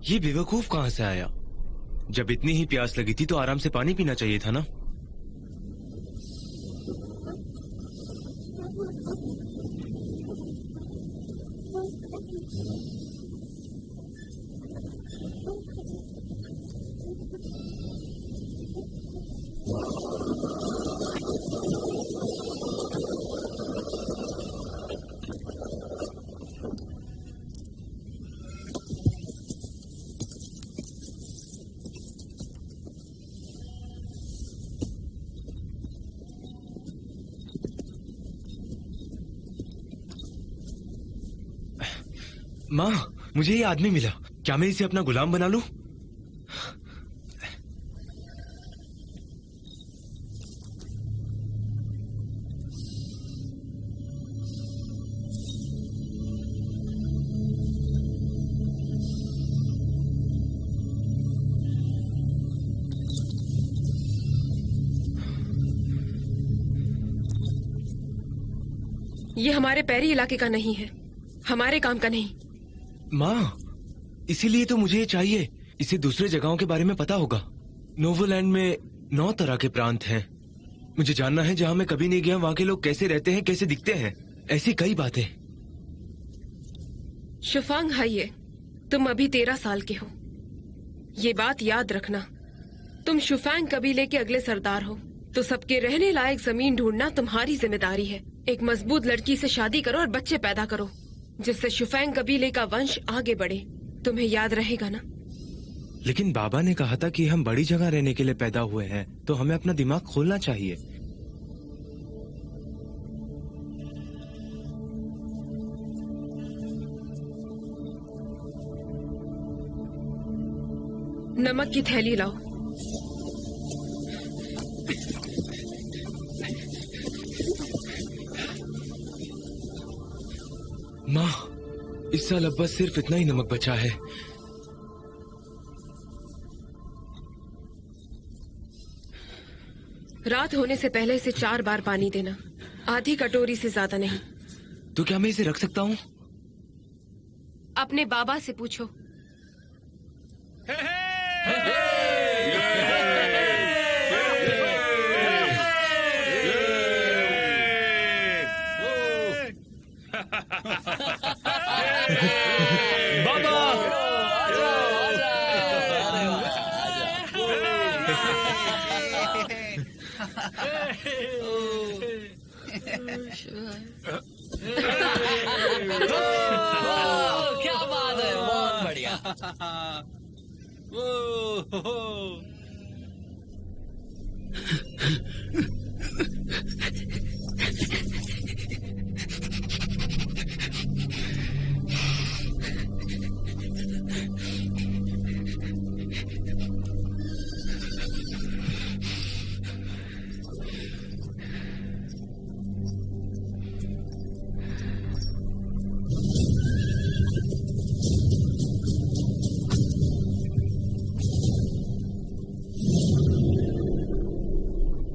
ये बेवकूफ कहां से आया? जब इतनी ही प्यास लगी थी तो आराम से पानी पीना चाहिए था ना। माँ, मुझे ये आदमी मिला, क्या मैं इसे अपना गुलाम बना लूं? ये हमारे पैरी इलाके का नहीं है, हमारे काम का नहीं। माँ, इसीलिए तो मुझे ये चाहिए। इसे दूसरे जगहों के बारे में पता होगा। नोवोलैंड में 9 तरह के प्रांत हैं। मुझे जानना है जहाँ मैं कभी नहीं गया वहाँ के लोग कैसे रहते हैं, कैसे दिखते हैं, ऐसी कई बातें। शुफांग हाइये, तुम अभी 13 साल के हो। ये बात याद रखना, तुम शुफांग कबीले के अगले सरदार हो, तो सबके रहने लायक जमीन ढूंढना तुम्हारी जिम्मेदारी है। एक मजबूत लड़की से शादी करो और बच्चे पैदा करो, जिससे शुफैंग कबीले का वंश आगे बढ़े। तुम्हें याद रहेगा ना? लेकिन बाबा ने कहा था कि हम बड़ी जगह रहने के लिए पैदा हुए हैं, तो हमें अपना दिमाग खोलना चाहिए। नमक की थैली लाओ। माँ, इस साल अब बस सिर्फ इतना ही नमक बचा है। रात होने से पहले इसे 4 बार पानी देना, आधी कटोरी से ज्यादा नहीं। तो क्या मैं इसे रख सकता हूँ? अपने बाबा से पूछो। बाबा! क्या बात है, बहुत बढ़िया।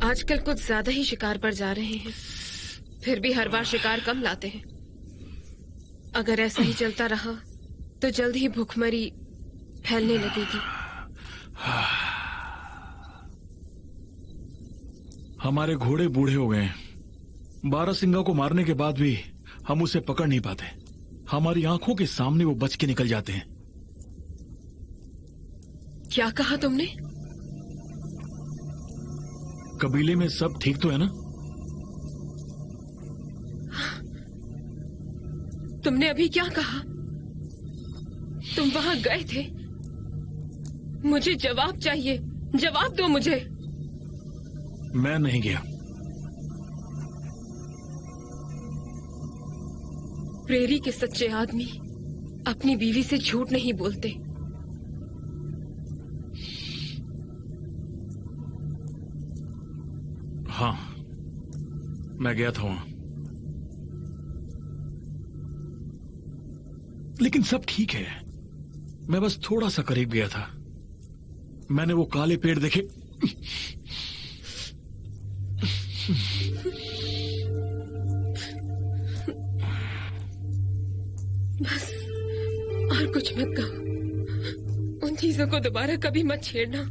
आजकल कुछ ज्यादा ही शिकार पर जा रहे हैं, फिर भी हर बार शिकार कम लाते हैं। अगर ऐसा ही चलता रहा तो जल्द ही भूखमरी फैलने लगेगी। हमारे घोड़े बूढ़े हो गए हैं। बारहसिंगा को मारने के बाद भी हम उसे पकड़ नहीं पाते। हमारी आंखों के सामने वो बच के निकल जाते हैं। क्या कहा तुमने? कबीले में सब ठीक तो है ना? तुमने अभी क्या कहा? तुम वहां गए थे? मुझे जवाब चाहिए, जवाब दो मुझे। मैं नहीं गया। प्रेरी के सच्चे आदमी अपनी बीवी से झूठ नहीं बोलते। हाँ, मैं गया था वहां, लेकिन सब ठीक है। मैं बस थोड़ा सा करीब गया था। मैंने वो काले पेड़ देखे। बस और कुछ मत कहो। उन चीजों को दोबारा कभी मत छेड़ना।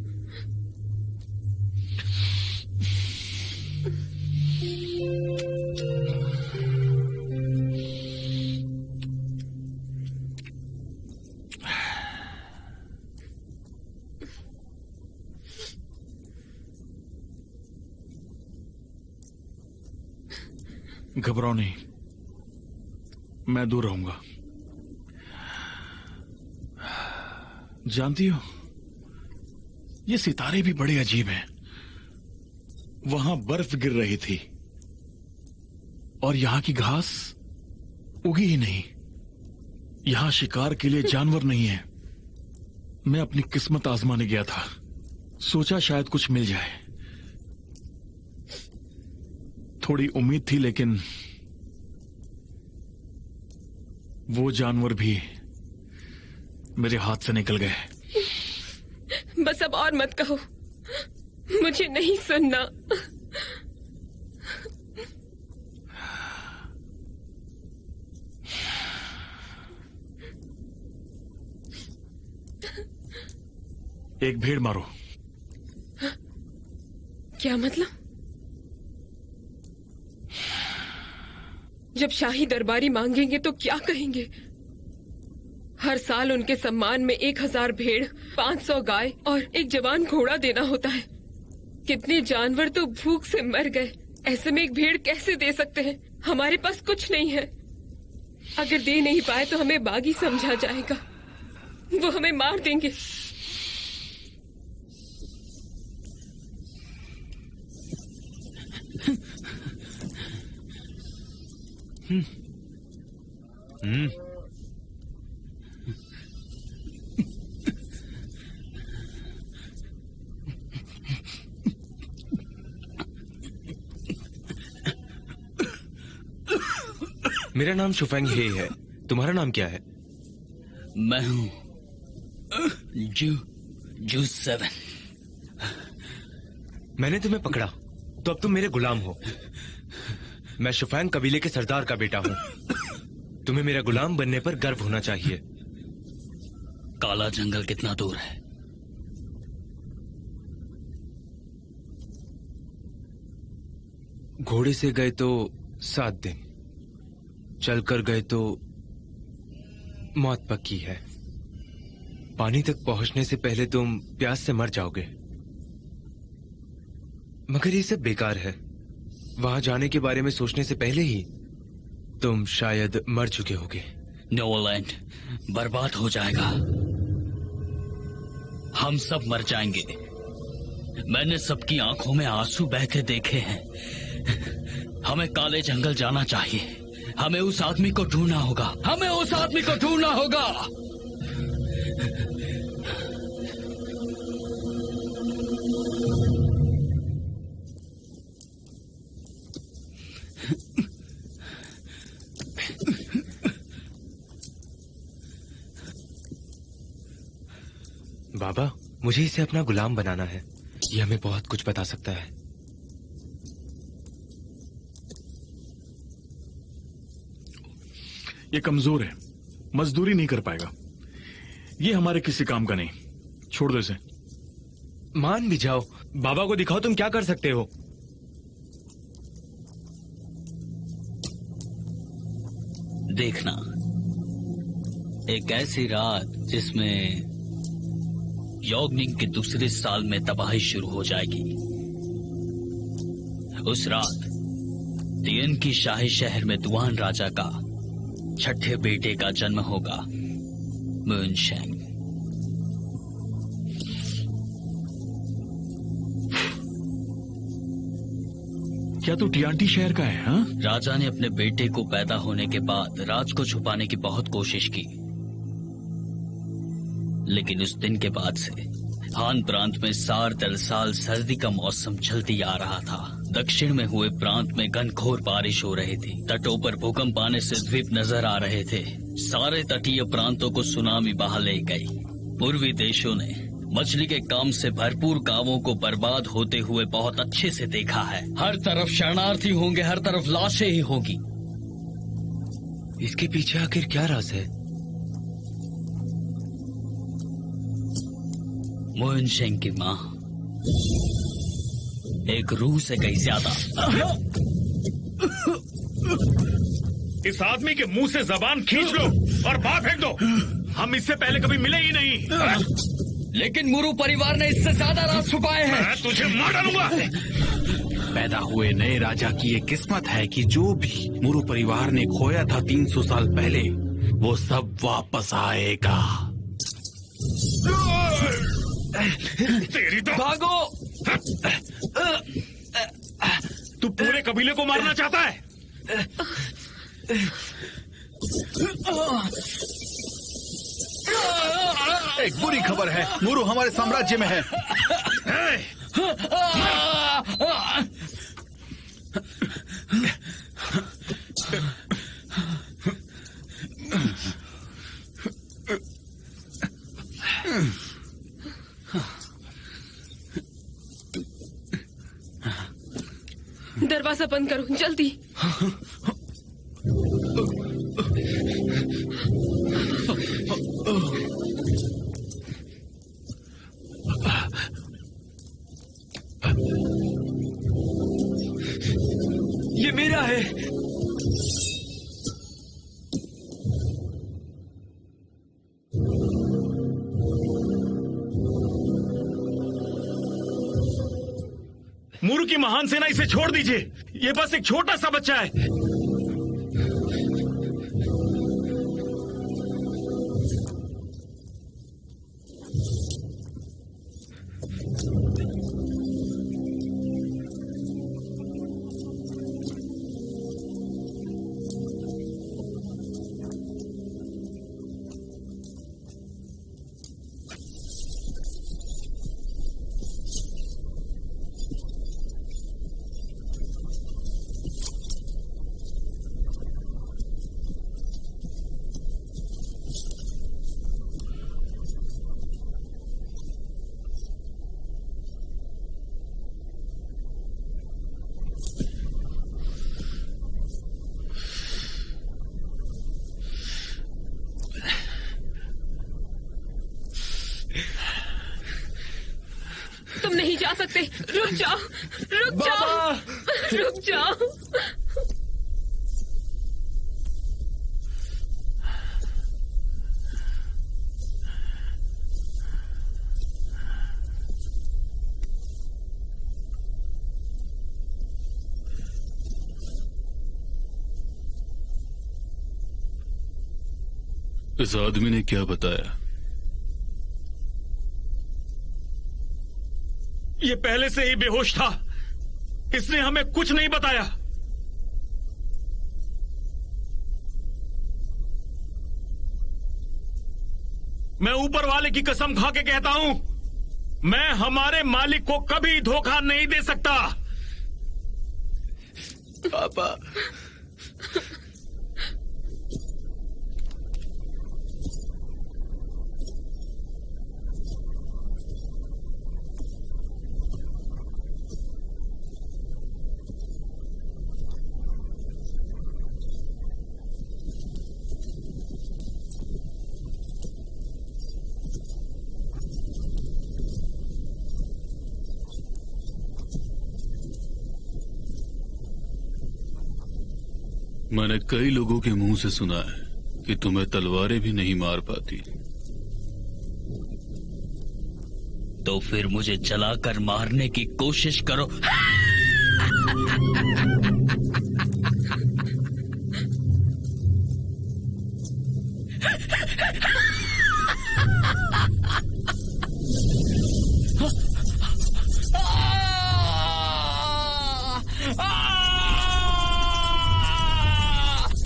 घबराओ नहीं, मैं दूर रहूंगा। जानती हो, ये सितारे भी बड़े अजीब हैं। वहां बर्फ गिर रही थी और यहां की घास उगी ही नहीं। यहां शिकार के लिए जानवर नहीं है। मैं अपनी किस्मत आजमाने गया था, सोचा शायद कुछ मिल जाए। थोड़ी उम्मीद थी, लेकिन वो जानवर भी मेरे हाथ से निकल गए। बस अब और मत कहो, मुझे नहीं सुनना। एक भेड़ मारो। क्या मतलब? जब शाही दरबारी मांगेंगे तो क्या कहेंगे? हर साल उनके सम्मान में 1000 भेड़, 500 गाय और एक जवान घोड़ा देना होता है। कितने जानवर तो भूख से मर गए। ऐसे में एक भेड़ कैसे दे सकते हैं? हमारे पास कुछ नहीं है। अगर दे नहीं पाए तो हमें बागी समझा जाएगा। वो हमें मार देंगे। मेरा नाम शुफेंग हे है। तुम्हारा नाम क्या है? मैं हूँ जू 7। मैंने तुम्हें पकड़ा तो अब तुम मेरे गुलाम हो। मैं शुफेंग कबीले के सरदार का बेटा हूँ। तुम्हें मेरा गुलाम बनने पर गर्व होना चाहिए। काला जंगल कितना दूर है? घोड़े से गए तो 7 दिन, चलकर गए तो मौत पक्की है। पानी तक पहुंचने से पहले तुम प्यास से मर जाओगे। मगर ये सब बेकार है। वहां जाने के बारे में सोचने से पहले ही तुम शायद मर चुके होगे। नोवलैंड बर्बाद हो जाएगा। हम सब मर जाएंगे। मैंने सबकी आंखों में आंसू बहते देखे हैं। हमें काले जंगल जाना चाहिए। हमें उस आदमी को ढूंढना होगा। हमें उस आदमी को ढूंढना होगा। बाबा, मुझे इसे अपना गुलाम बनाना है। ये हमें बहुत कुछ बता सकता है। ये कमजोर है, मजदूरी नहीं कर पाएगा। ये हमारे किसी काम का नहीं। छोड़ दो इसे। मान भी जाओ। बाबा को दिखाओ तुम क्या कर सकते हो। देखना, एक ऐसी रात जिसमें यॉग्निंग के दूसरे साल में तबाही शुरू हो जाएगी। उस रात तियन की शाही शहर में दुआन राजा का छठे बेटे का जन्म होगा, मूनशेंग। क्या तू टियांटी शहर का है? हाँ, राजा ने अपने बेटे को पैदा होने के बाद राज को छुपाने की बहुत कोशिश की, लेकिन उस दिन के बाद से हान प्रांत में साल दर साल सर्दी का मौसम चलती आ रहा था। दक्षिण में हुए प्रांत में घनघोर बारिश हो रही थी। तटों पर भूकंप आने से द्वीप नजर आ रहे थे। सारे तटीय प्रांतों को सुनामी बहा ले गई। पूर्वी देशों ने मछली के काम से भरपूर गांवों को बर्बाद होते हुए बहुत अच्छे से देखा है। हर तरफ शरणार्थी होंगे, हर तरफ लाशें ही होगी। इसके पीछे आखिर क्या राज है? मूनशेंग की माँ एक रूह से कहीं ज्यादा। इस आदमी के मुंह से जबान खींच लो और बाहर फेंक दो। हम इससे पहले कभी मिले ही नहीं। लेकिन मुरु परिवार ने इससे ज्यादा राज छुपाए हैं। मैं तुझे मार डालूंगा। पैदा हुए नए राजा की ये किस्मत है कि जो भी मुरु परिवार ने खोया था 300 साल पहले, वो सब वापस आएगा। तेरी तो भागो! तू पूरे कबीले को मारना चाहता है? एक बुरी खबर है, मुरु हमारे साम्राज्य में है। दरवाजा बंद करो जल्दी। ये मेरा है। मुरु की महान सेना, इसे छोड़ दीजिए। ये बस एक छोटा सा बच्चा है। तुम नहीं जा सकते। रुक जाओ, रुक जाओ, रुक जाओ। इस आदमी ने क्या बताया? ये पहले से ही बेहोश था। इसने हमें कुछ नहीं बताया। मैं ऊपर वाले की कसम खा के कहता हूं, मैं हमारे मालिक को कभी धोखा नहीं दे सकता। पापा, मैंने कई लोगों के मुंह से सुना है कि तुम्हें तलवारें भी नहीं मार पाती। तो फिर मुझे जलाकर मारने की कोशिश करो।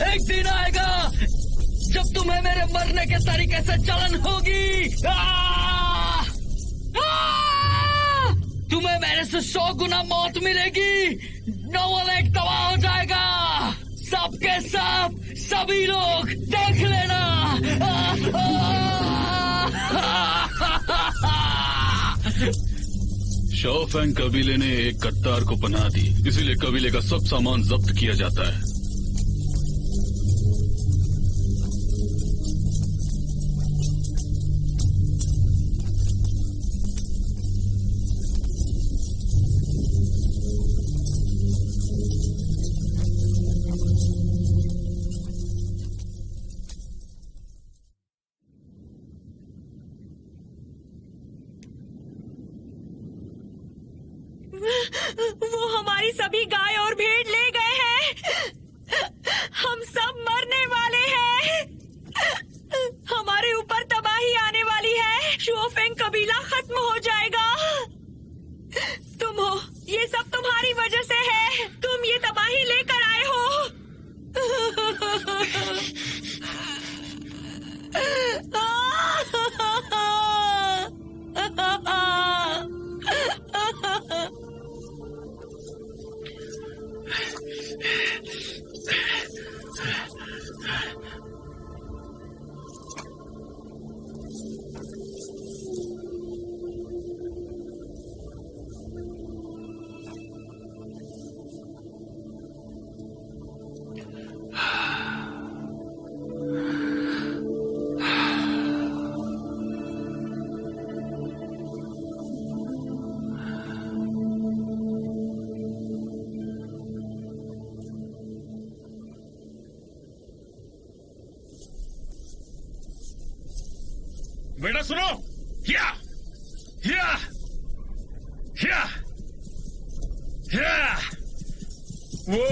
एक दिन आएगा जब तुम्हें मेरे मरने के तरीके से जलन होगी। तुम्हें मेरे से 100 गुना मौत मिलेगी। नोवेल एक तबाह हो जाएगा। सबके सब सभी लोग देख लेना। शॉफैंग कबीले ने एक गद्दार को पनाह दी, इसीलिए कबीले का सब सामान जब्त किया जाता है। वो हमारी सभी गाय और भेड़ ले गए हैं। हम सब मरने वाले हैं। हमारे ऊपर तबाही आने वाली है। शोफेंग कबीला खत्म हो जाएगा। तुम हो, ये सब तुम्हारी वजह से है। तुम ये तबाही लेकर आए हो। बेटा सुनो, हिया, हिया, हिया, हिया, वो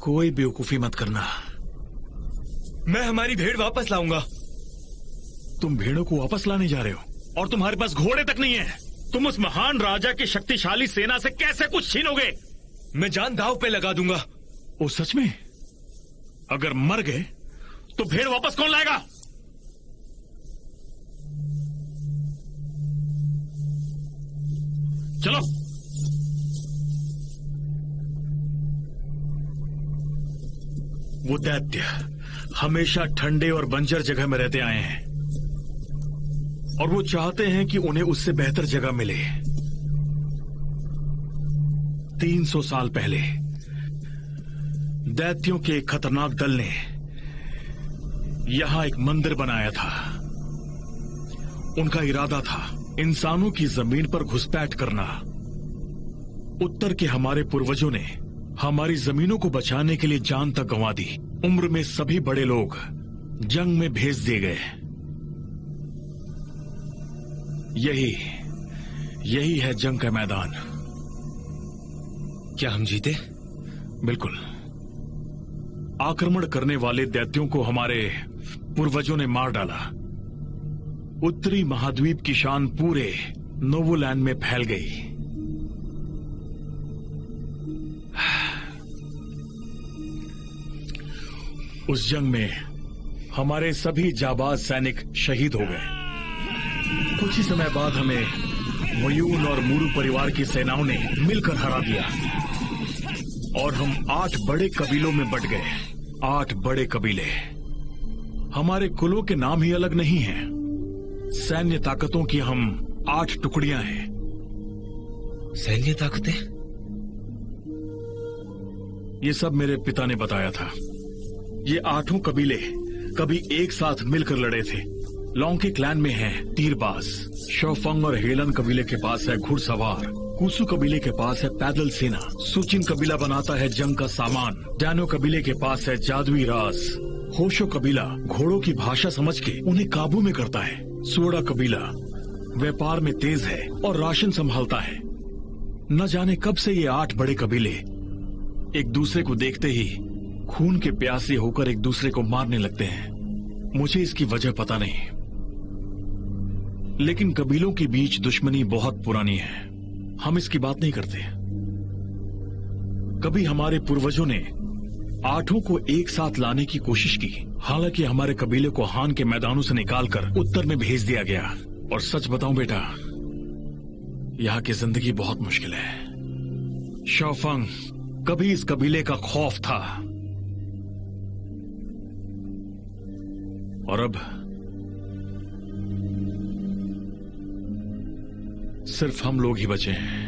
कोई बेवकूफी मत करना। मैं हमारी भेड़ वापस लाऊंगा। तुम भेड़ों को वापस लाने जा रहे हो और तुम्हारे पास घोड़े तक नहीं है। तुम उस महान राजा की शक्तिशाली सेना से कैसे कुछ छीनोगे? मैं जान दांव पे लगा दूंगा। ओ सच में? अगर मर गए तो भेड़ वापस कौन लाएगा? चलो। वो दैत्य हमेशा ठंडे और बंजर जगह में रहते आए हैं और वो चाहते हैं कि उन्हें उससे बेहतर जगह मिले। 300 साल पहले दैत्यों के एक खतरनाक दल ने यहां एक मंदिर बनाया था। उनका इरादा था इंसानों की जमीन पर घुसपैठ करना। उत्तर के हमारे पूर्वजों ने हमारी जमीनों को बचाने के लिए जान तक गंवा दी। उम्र में सभी बड़े लोग जंग में भेज दिए गए। यही है जंग का मैदान। क्या हम जीते? बिल्कुल। आक्रमण करने वाले दैत्यों को हमारे पूर्वजों ने मार डाला। उत्तरी महाद्वीप की शान पूरे नोवोलैंड में फैल गई। उस जंग में हमारे सभी जाबाज सैनिक शहीद हो गए। कुछ ही समय बाद हमें मयून और मुरु परिवार की सेनाओं ने मिलकर हरा दिया और हम 8 बड़े कबीलों में बंट गए। 8 बड़े कबीले। हमारे कुलों के नाम ही अलग नहीं हैं। सैन्य ताकतों की हम 8 टुकड़ियां हैं। सैन्य ताकतें? ये सब मेरे पिता ने बताया था। ये 8 कबीले कभी एक साथ मिलकर लड़े थे। लॉन्के क्लैन में है तीरबाज। शोफंग और हेलन कबीले के पास है घुड़सवार। कुसु कबीले के पास है पैदल सेना। सुचिन कबीला बनाता है जंग का सामान। डैनो कबीले के पास है जादुई राज। होशो कबीला घोड़ों की भाषा समझ के उन्हें काबू में करता है। सोडा कबीला व्यापार में तेज है और राशन संभालता है। न जाने कब से ये 8 बड़े कबीले एक दूसरे को देखते ही खून के प्यासे होकर एक दूसरे को मारने लगते हैं। मुझे इसकी वजह पता नहीं, लेकिन कबीलों के बीच दुश्मनी बहुत पुरानी है। हम इसकी बात नहीं करते। कभी हमारे पूर्वजों ने 8 को एक साथ लाने की कोशिश की। हालांकि हमारे कबीले को हान के मैदानों से निकालकर उत्तर में भेज दिया गया। और सच बताऊं बेटा, यहाँ की जिंदगी बहुत मुश्किल है। शौफंग कभी इस कबीले का खौफ था, और अब सिर्फ हम लोग ही बचे हैं।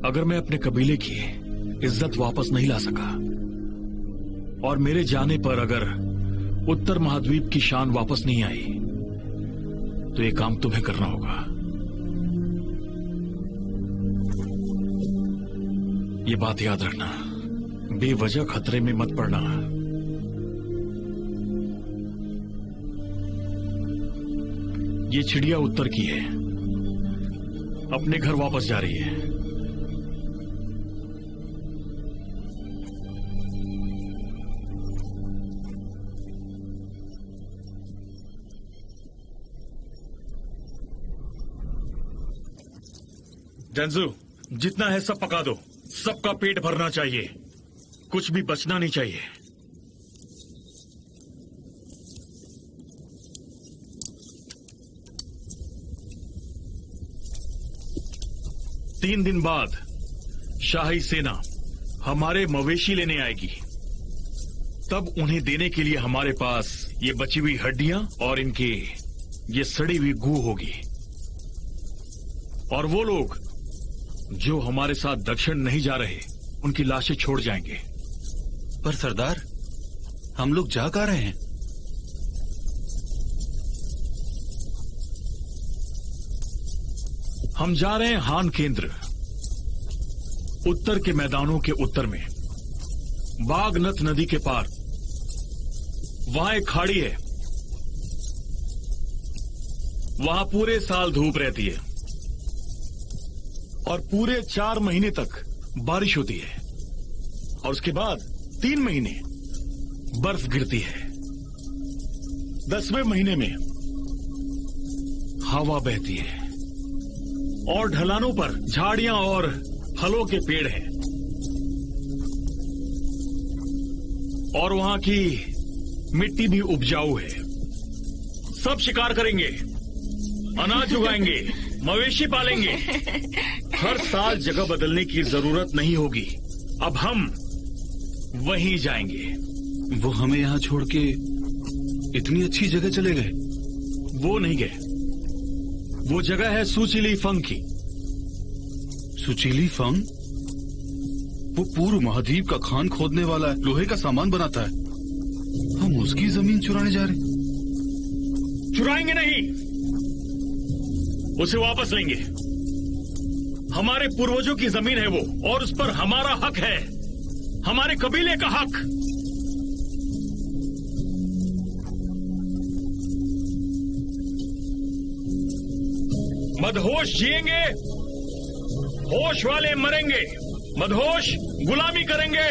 अगर मैं अपने कबीले की इज्जत वापस नहीं ला सका और मेरे जाने पर अगर उत्तर महाद्वीप की शान वापस नहीं आई, तो ये काम तुम्हें करना होगा। ये बात याद रखना, बेवजह खतरे में मत पड़ना। ये चिड़िया उत्तर की है, अपने घर वापस जा रही है। डेंजू, जितना है सब पका दो। सबका पेट भरना चाहिए, कुछ भी बचना नहीं चाहिए। तीन दिन बाद शाही सेना हमारे मवेशी लेने आएगी। तब उन्हें देने के लिए हमारे पास ये बची हुई हड्डियां और इनकी ये सड़ी हुई गू होगी। और वो लोग जो हमारे साथ दक्षिण नहीं जा रहे, उनकी लाशें छोड़ जाएंगे। पर सरदार, हम लोग जा कहाँ रहे हैं? हम जा रहे हैं हान केंद्र, उत्तर के मैदानों के उत्तर में, बागनत नदी के पार। वहां एक खाड़ी है, वहां पूरे साल धूप रहती है और पूरे 4 महीने तक बारिश होती है, और उसके बाद 3 महीने बर्फ गिरती है। 10वें महीने में हवा बहती है और ढलानों पर झाड़ियां और फलों के पेड़ हैं। और वहां की मिट्टी भी उपजाऊ है। सब शिकार करेंगे, अनाज उगाएंगे, मवेशी पालेंगे। हर साल जगह बदलने की जरूरत नहीं होगी। अब हम वहीं जाएंगे। वो हमें यहाँ छोड़ के इतनी अच्छी जगह चले गए? वो नहीं गए, वो जगह है सुचीली फंग की। सुचीली फंग? वो पूर्व महाद्वीप का खान खोदने वाला है, लोहे का सामान बनाता है। हम उसकी जमीन चुराने जा रहे? चुराएंगे नहीं, उसे वापस लेंगे। हमारे पूर्वजों की जमीन है वो, और उस पर हमारा हक है, हमारे कबीले का हक। मदहोश जिएंगे, होश वाले मरेंगे। मदहोश गुलामी करेंगे,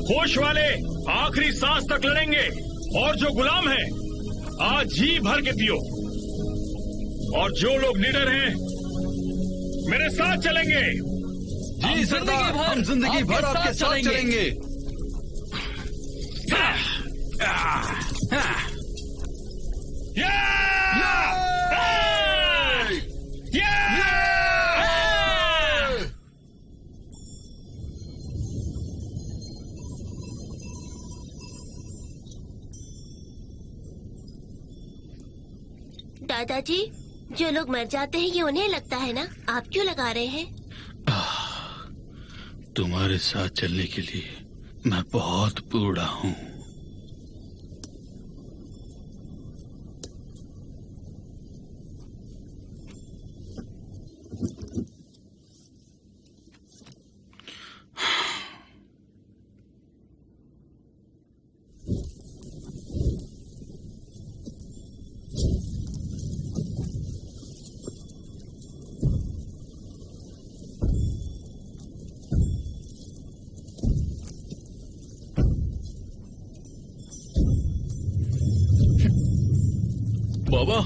होश वाले आखिरी सांस तक लड़ेंगे। और जो गुलाम है, आज जी भर के पियो। और जो लोग निडर हैं, मेरे साथ चलेंगे। जी सरदार, हम जिंदगी भर आपके साथ चलेंगे। दादाजी, जो लोग मर जाते हैं ये उन्हें लगता है ना, आप क्यों लगा रहे हैं? तुम्हारे साथ चलने के लिए मैं बहुत बूढ़ा हूँ। बाबा,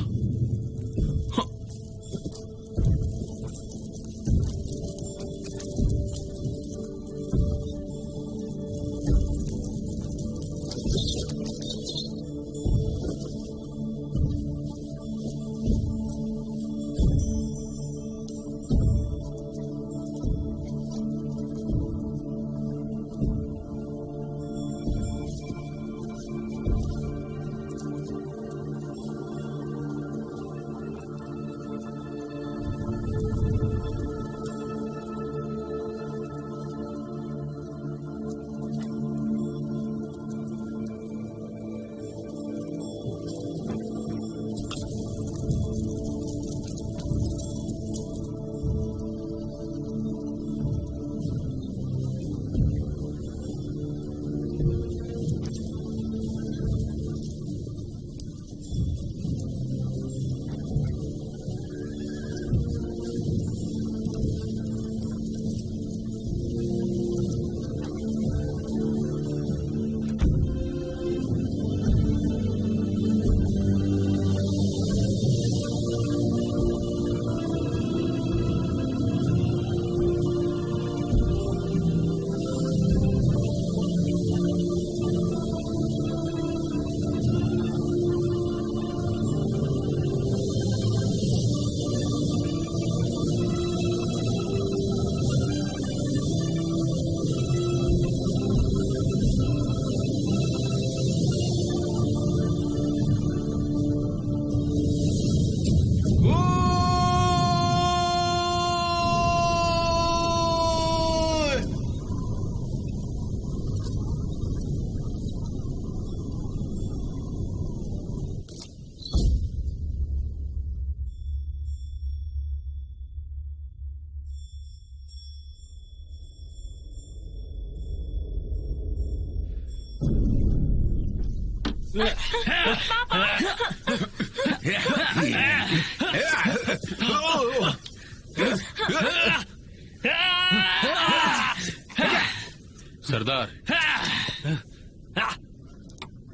सरदार।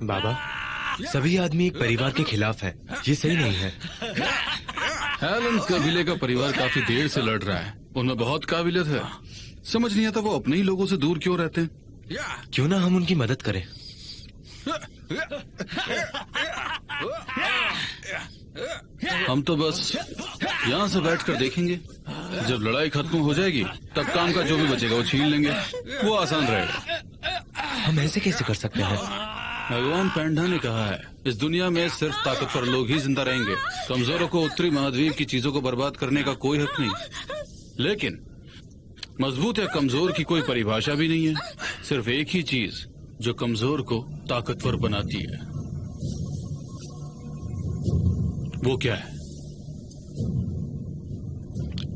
बाबा, सभी आदमी एक परिवार के खिलाफ हैं। ये सही नहीं है। हेलन कबीले का परिवार काफी देर से लड़ रहा है। उनमें बहुत काबिलियत है। समझ नहीं आता वो अपने ही लोगों से दूर क्यों रहते हैं। क्यों ना हम उनकी मदद करें। हम तो बस यहाँ से बैठकर देखेंगे। जब लड़ाई खत्म हो जाएगी तब काम का जो भी बचेगा वो छीन लेंगे। वो आसान रहेगा। हम ऐसे कैसे कर सकते हैं? भगवान पैंडा ने कहा है, इस दुनिया में सिर्फ ताकतवर लोग ही जिंदा रहेंगे। कमजोरों को उत्तरी महाद्वीप की चीजों को बर्बाद करने का कोई हक नहीं। लेकिन मजबूत या कमजोर की कोई परिभाषा भी नहीं है। सिर्फ एक ही चीज जो कमजोर को ताकतवर बनाती है। वो क्या है?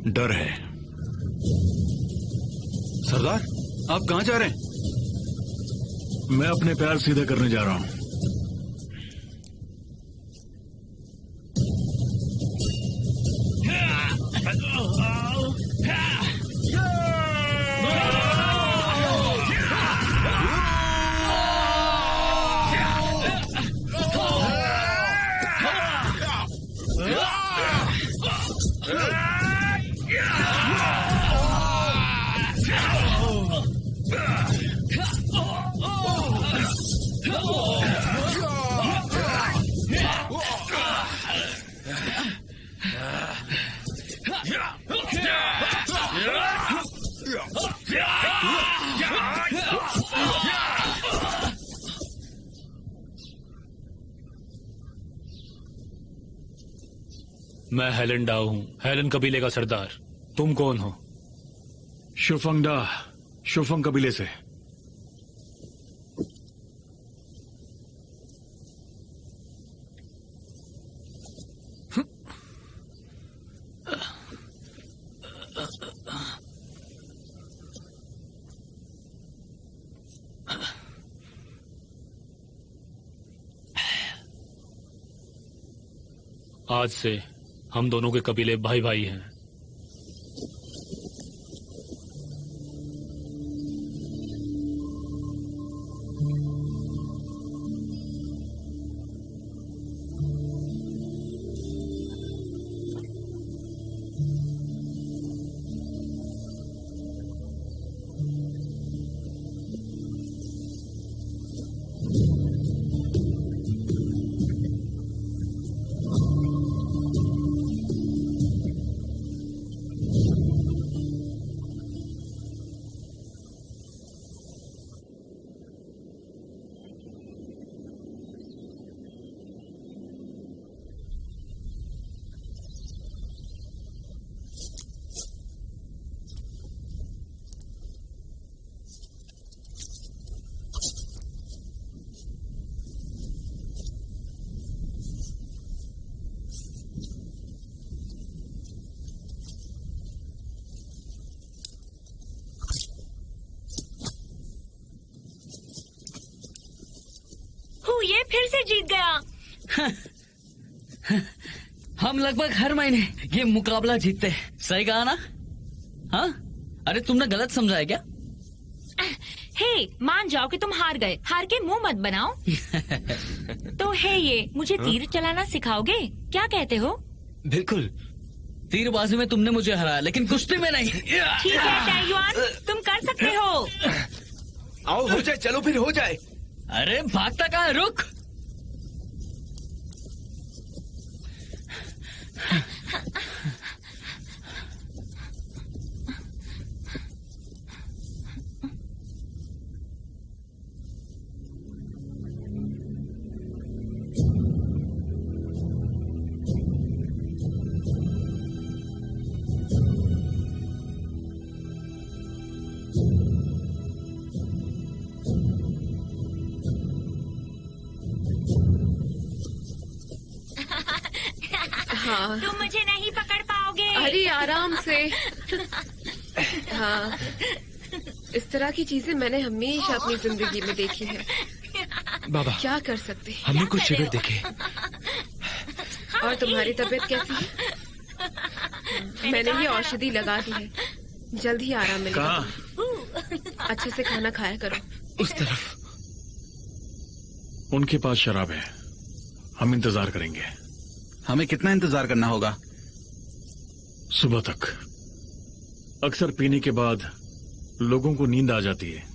डर है। सरदार, आप कहाँ जा रहे हैं? मैं अपने पैर सीधे करने जा रहा हूँ। मैं हेलन डाओ हूँ, हेलन कबीले का सरदार। तुम कौन हो? शुफंगडा, शुफंग कबीले से। आज से हम दोनों के कबीले भाई भाई हैं। ये फिर से जीत गया। हम लगभग हर महीने ये मुकाबला जीतते हैं, सही कहा ना? हाँ? अरे तुमने गलत समझा है क्या? हे, मान जाओ कि तुम हार गए, हार के मुंह मत बनाओ। तो हे ये, मुझे तीर चलाना सिखाओगे? क्या कहते हो? बिल्कुल। तीरबाजी में तुमने मुझे हराया, लेकिन कुश्ती में नहीं। ठीक है टाइयुआन, तुम कर सकते हो। आओ हो जाए, चलो फिर हो जाए। अरे भागता कहाँ है, रुक। हाँ। तुम मुझे नहीं पकड़ पाओगे। अरे आराम से। हाँ, इस तरह की चीजें मैंने हमेशा अपनी जिंदगी में देखी है। बाबा, क्या कर सकते हैं? हमने कुछ शिविर देखे। और तुम्हारी तबीयत कैसी है? मैंने ये औषधि लगा दी है, जल्द ही आराम मिलेगा। अच्छे से खाना खाया करो। उस तरफ उनके पास शराब है, हम इंतजार करेंगे। हमें कितना इंतजार करना होगा? सुबह तक। अक्सर पीने के बाद लोगों को नींद आ जाती है।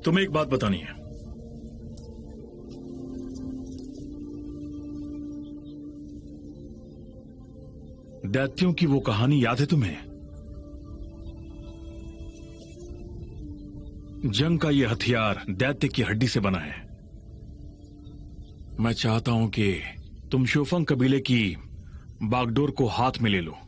तुम्हें एक बात बतानी है। दैत्यों की वो कहानी याद है तुम्हें? जंग का ये हथियार दैत्य की हड्डी से बना है। मैं चाहता हूं कि तुम शोफंग कबीले की बागडोर को हाथ में ले लो।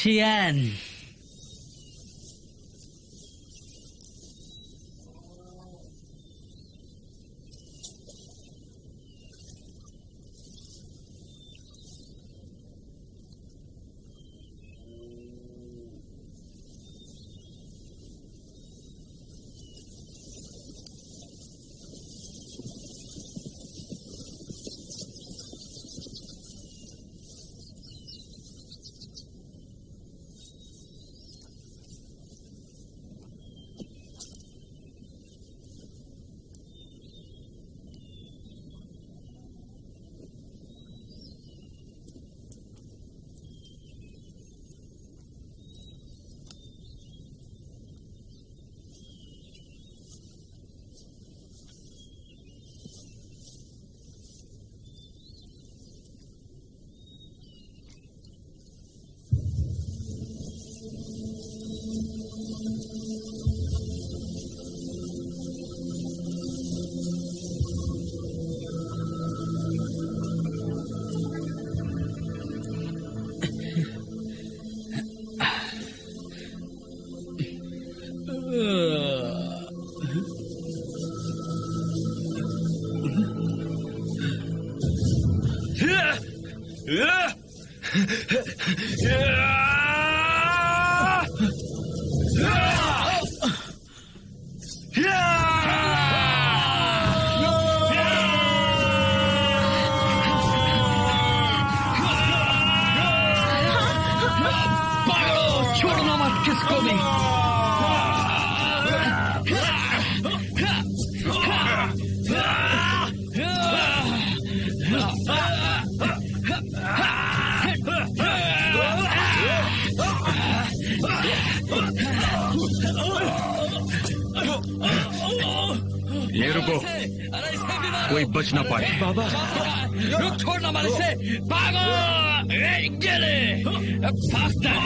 चियान। छोड़ना मत किसको भी। ये रुको, कोई बच ना पाए। बाबा रुक, छोड़ना मत इसे, भागो। चले भागता है।